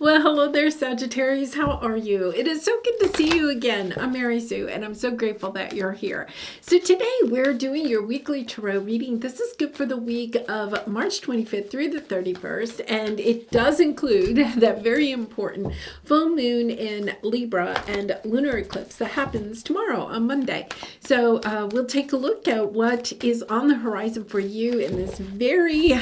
Well, hello there, Sagittarius. How are you? It is so good to see you again. I'm Mary Sue, and I'm so grateful that you're here. So today we're doing your weekly tarot reading. This is good for the week of March 25th through the 31st, and it does include that very important full moon in Libra and lunar eclipse that happens tomorrow on Monday. So we'll take a look at what is on the horizon for you in this very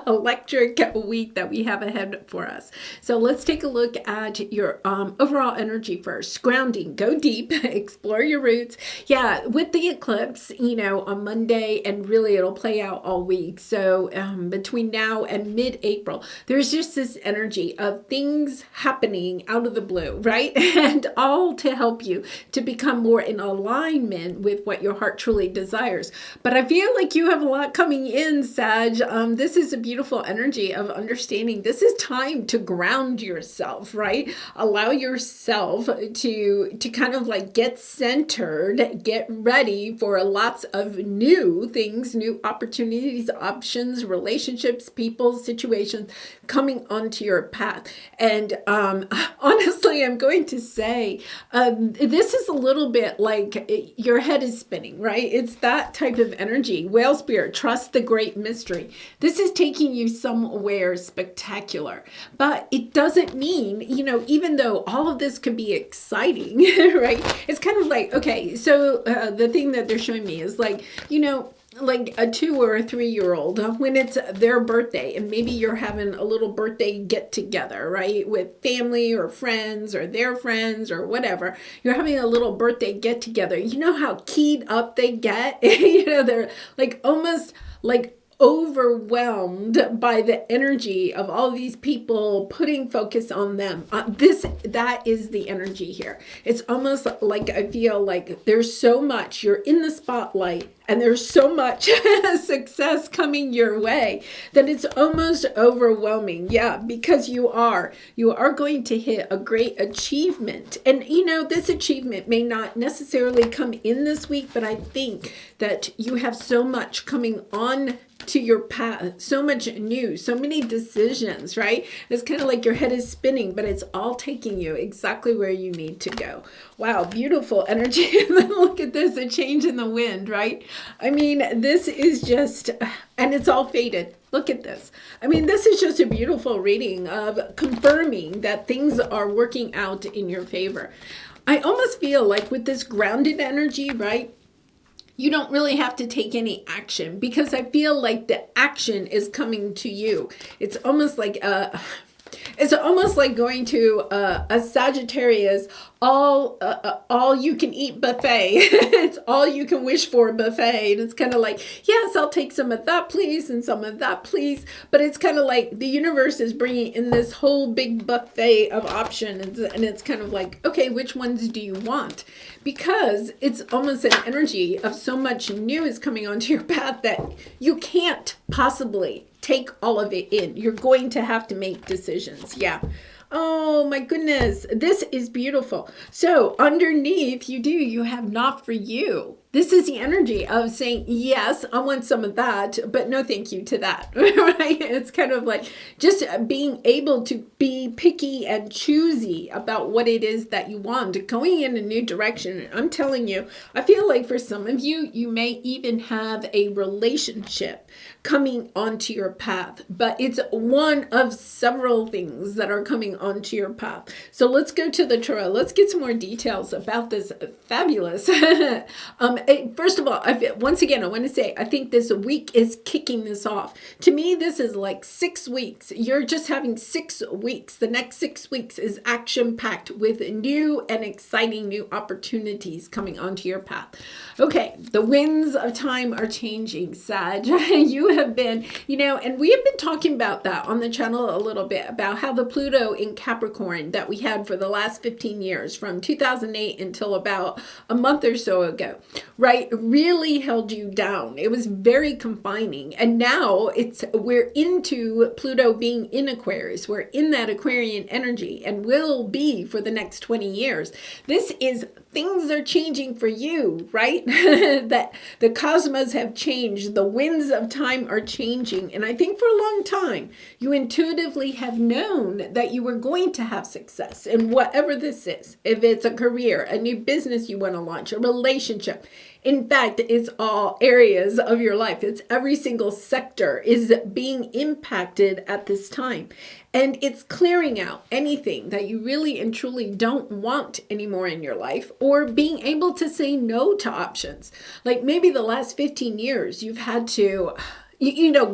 electric week that we have ahead for us. So let's take a look at your overall energy first. Grounding, go deep, explore your roots. Yeah, with the eclipse, on Monday, and really it'll play out all week. So between now and mid-April, there's just this energy of things happening out of the blue, right? And all to help you to become more in alignment with what your heart truly desires. But I feel like you have a lot coming in, Sag. This is a beautiful energy of understanding this is time to ground yourself, right? Allow yourself to kind of like get centered, get ready for lots of new things, new opportunities, options, relationships, people, situations coming onto your path. And honestly, I'm going to say this is a little bit like your head is spinning, right? It's that type of energy. Whale spirit, trust the great mystery. This is taking you somewhere spectacular, but it doesn't mean, even though all of this could be exciting, right? It's kind of like, okay, so the thing that they're showing me is like, like a 2 or a 3-year-old when it's their birthday, and maybe you're having a little birthday get together, right? With family or friends or their friends or whatever. You're having a little birthday get together. You know how keyed up they get? They're like almost like overwhelmed by the energy of all these people putting focus on them. That is the energy here. It's almost like I feel like there's so much, you're in the spotlight, and there's so much success coming your way that it's almost overwhelming. Yeah, because you are going to hit a great achievement. And this achievement may not necessarily come in this week, but I think that you have so much coming on to your path, so much new, so many decisions, right? It's kind of like your head is spinning, but it's all taking you exactly where you need to go. Wow, beautiful energy. And then look at this, a change in the wind, right? I mean, this is just, and it's all faded. Look at this. I mean, this is just a beautiful reading of confirming that things are working out in your favor. I almost feel like with this grounded energy, right? You don't really have to take any action because I feel like the action is coming to you. It's almost like going to a Sagittarius all you can eat buffet. It's all you can wish for buffet. And it's kind of like, yes, I'll take some of that, please, and some of that, please. But it's kind of like the universe is bringing in this whole big buffet of options. And it's kind of like, okay, which ones do you want? Because it's almost an energy of so much new is coming onto your path that you can't possibly take all of it in. You're going to have to make decisions. Yeah. Oh my goodness. This is beautiful. So underneath you have not for you. This is the energy of saying, yes, I want some of that, but no thank you to that, right? It's kind of like just being able to be picky and choosy about what it is that you want, going in a new direction. I'm telling you, I feel like for some of you, you may even have a relationship coming onto your path, but it's one of several things that are coming onto your path. So let's go to the tarot. Let's get some more details about this fabulous first of all, once again, I want to say, I think this week is kicking this off. To me, this is like 6 weeks. You're just having 6 weeks. The next 6 weeks is action-packed with new and exciting new opportunities coming onto your path. Okay, the winds of time are changing, Sag. You have been, and we have been talking about that on the channel a little bit, about how the Pluto in Capricorn that we had for the last 15 years, from 2008 until about a month or so ago, right, really held you down. It was very confining. And now we're into Pluto being in Aquarius. We're in that Aquarian energy and will be for the next 20 years. This is things are changing for you, right? That the cosmos have changed. The winds of time are changing. And I think for a long time, you intuitively have known that you were going to have success in whatever this is. If it's a career, a new business you want to launch, a relationship. In fact, it's all areas of your life. It's every single sector is being impacted at this time. And it's clearing out anything that you really and truly don't want anymore in your life, or being able to say no to options. Like maybe the last 15 years, you've had to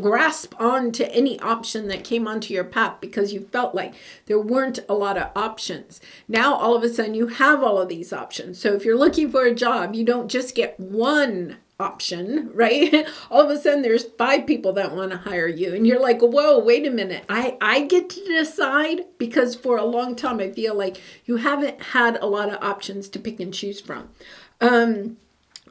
grasp onto any option that came onto your path because you felt like there weren't a lot of options. Now, all of a sudden, you have all of these options. So if you're looking for a job, you don't just get one option, right? All of a sudden, there's 5 people that want to hire you. And you're like, whoa, wait a minute. I get to decide, because for a long time, I feel like you haven't had a lot of options to pick and choose from.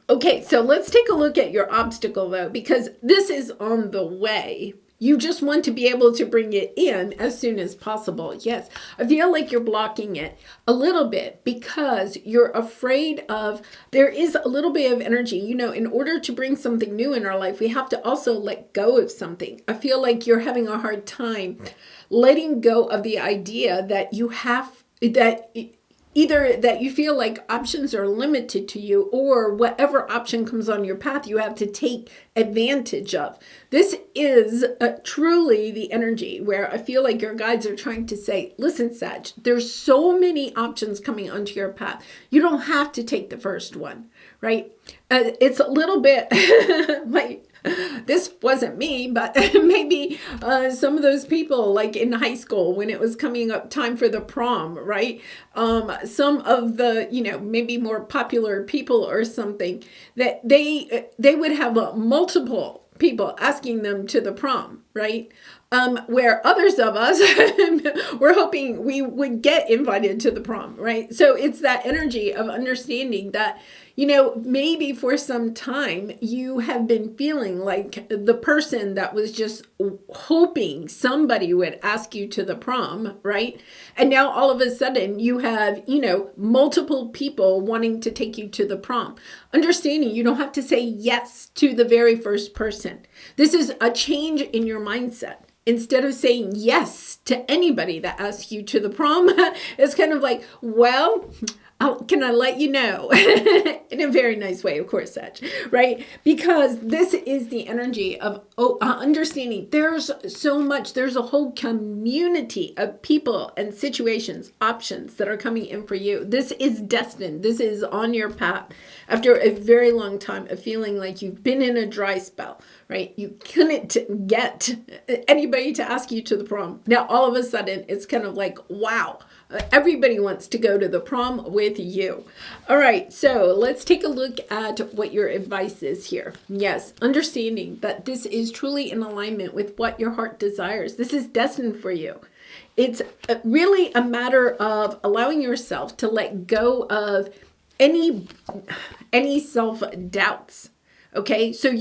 Okay, so let's take a look at your obstacle, though, because this is on the way. You just want to be able to bring it in as soon as possible. Yes, I feel like you're blocking it a little bit because you're afraid of, there is a little bit of energy. In order to bring something new in our life, we have to also let go of something. I feel like you're having a hard time letting go of the idea that you have, that either that you feel like options are limited to you, or whatever option comes on your path, you have to take advantage of. This is truly the energy where I feel like your guides are trying to say, listen, Sag, there's so many options coming onto your path. You don't have to take the first one, right? It's a little bit like, this wasn't me, but maybe some of those people like in high school when it was coming up time for the prom, right? Some of the, maybe more popular people or something, that they would have multiple people asking them to the prom, right? Where others of us were hoping we would get invited to the prom, right? So it's that energy of understanding that, maybe for some time you have been feeling like the person that was just hoping somebody would ask you to the prom, right? And now all of a sudden you have, multiple people wanting to take you to the prom. Understanding you don't have to say yes to the very first person. This is a change in your mindset. Instead of saying yes to anybody that asks you to the prom, it's kind of like, well, can I let you know? In a very nice way, of course, Sag, right? Because this is the energy of understanding there's so much, there's a whole community of people and situations, options that are coming in for you. This is destined. This is on your path after a very long time of feeling like you've been in a dry spell, right? You couldn't get anybody to ask you to the prom. Now, all of a sudden, it's kind of like, wow. Everybody wants to go to the prom with you. All right, so let's take a look at what your advice is here. Yes, understanding that this is truly in alignment with what your heart desires. This is destined for you. It's really a matter of allowing yourself to let go of any self-doubts. Okay, so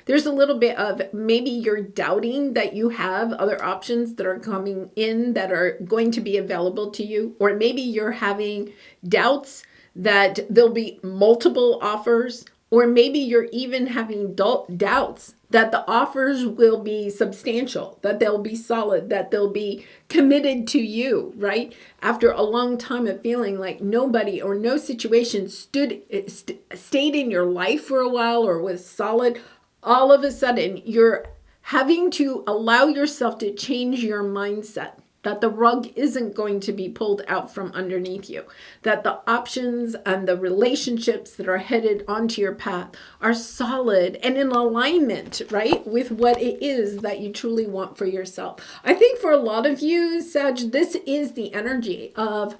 there's a little bit of maybe you're doubting that you have other options that are coming in that are going to be available to you, or maybe you're having doubts that there'll be multiple offers, or maybe you're even having doubts that the offers will be substantial, that they'll be solid, that they'll be committed to you, right? After a long time of feeling like nobody or no situation stayed in your life for a while or was solid, all of a sudden you're having to allow yourself to change your mindset. That the rug isn't going to be pulled out from underneath you, that the options and the relationships that are headed onto your path are solid and in alignment, right, with what it is that you truly want for yourself. I think for a lot of you, Sag, this is the energy of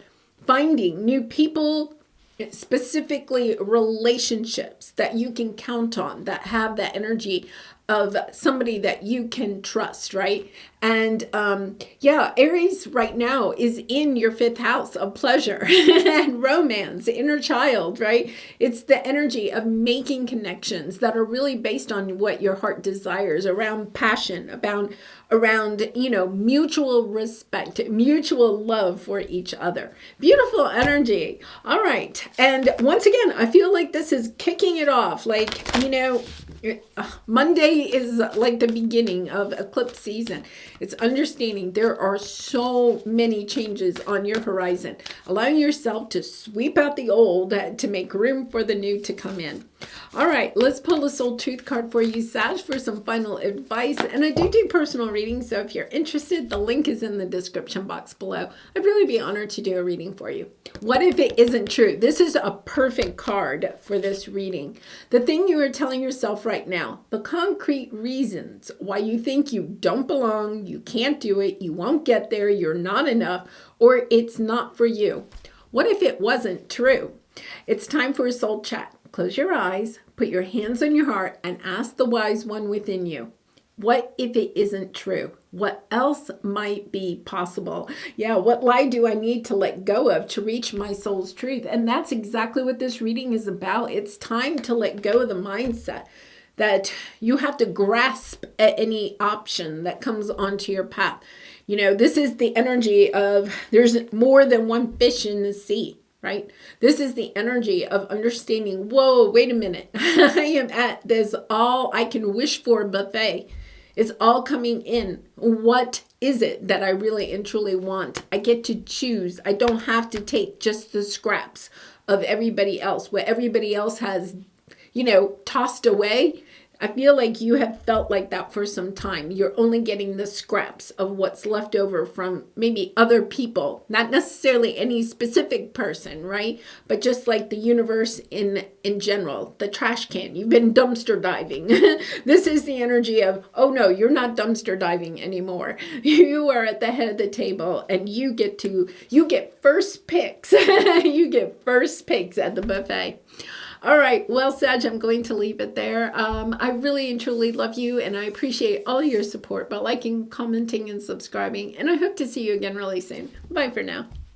finding new people, specifically relationships that you can count on, that have that energy of somebody that you can trust, right? And yeah, Aries right now is in your 5th house of pleasure and romance, inner child, right? It's the energy of making connections that are really based on what your heart desires, around passion, around, you know, mutual respect, mutual love for each other. Beautiful energy. All right. And once again, I feel like this is kicking it off. Like, you know, Monday is like the beginning of eclipse season. It's understanding there are so many changes on your horizon, allowing yourself to sweep out the old to make room for the new to come in. All right, let's pull a soul truth card for you, Sag, for some final advice. And I do personal readings, so if you're interested, the link is in the description box below. I'd really be honored to do a reading for you. What if it isn't true? This is a perfect card for this reading. The thing you are telling yourself right now, the concrete reasons why you think you don't belong, you can't do it, you won't get there, you're not enough, or it's not for you. What if it wasn't true? It's time for a soul chat. Close your eyes, put your hands on your heart, and ask the wise one within you. What if it isn't true? What else might be possible? Yeah, what lie do I need to let go of to reach my soul's truth? And that's exactly what this reading is about. It's time to let go of the mindset that you have to grasp at any option that comes onto your path. You know, this is the energy of there's more than one fish in the sea. Right? This is the energy of understanding, whoa, wait a minute. I am at this all I can wish for buffet. It's all coming in. What is it that I really and truly want? I get to choose. I don't have to take just the scraps of everybody else. What everybody else has, you know, tossed away. I feel like you have felt like that for some time. You're only getting the scraps of what's left over from maybe other people, not necessarily any specific person, right? But just like the universe in general, the trash can. You've been dumpster diving. This is the energy of, oh no, you're not dumpster diving anymore. You are at the head of the table and you get first picks. You get first picks at the buffet. All right, well, Sag, I'm going to leave it there. I really and truly love you, and I appreciate all your support by liking, commenting, and subscribing. And I hope to see you again really soon. Bye for now.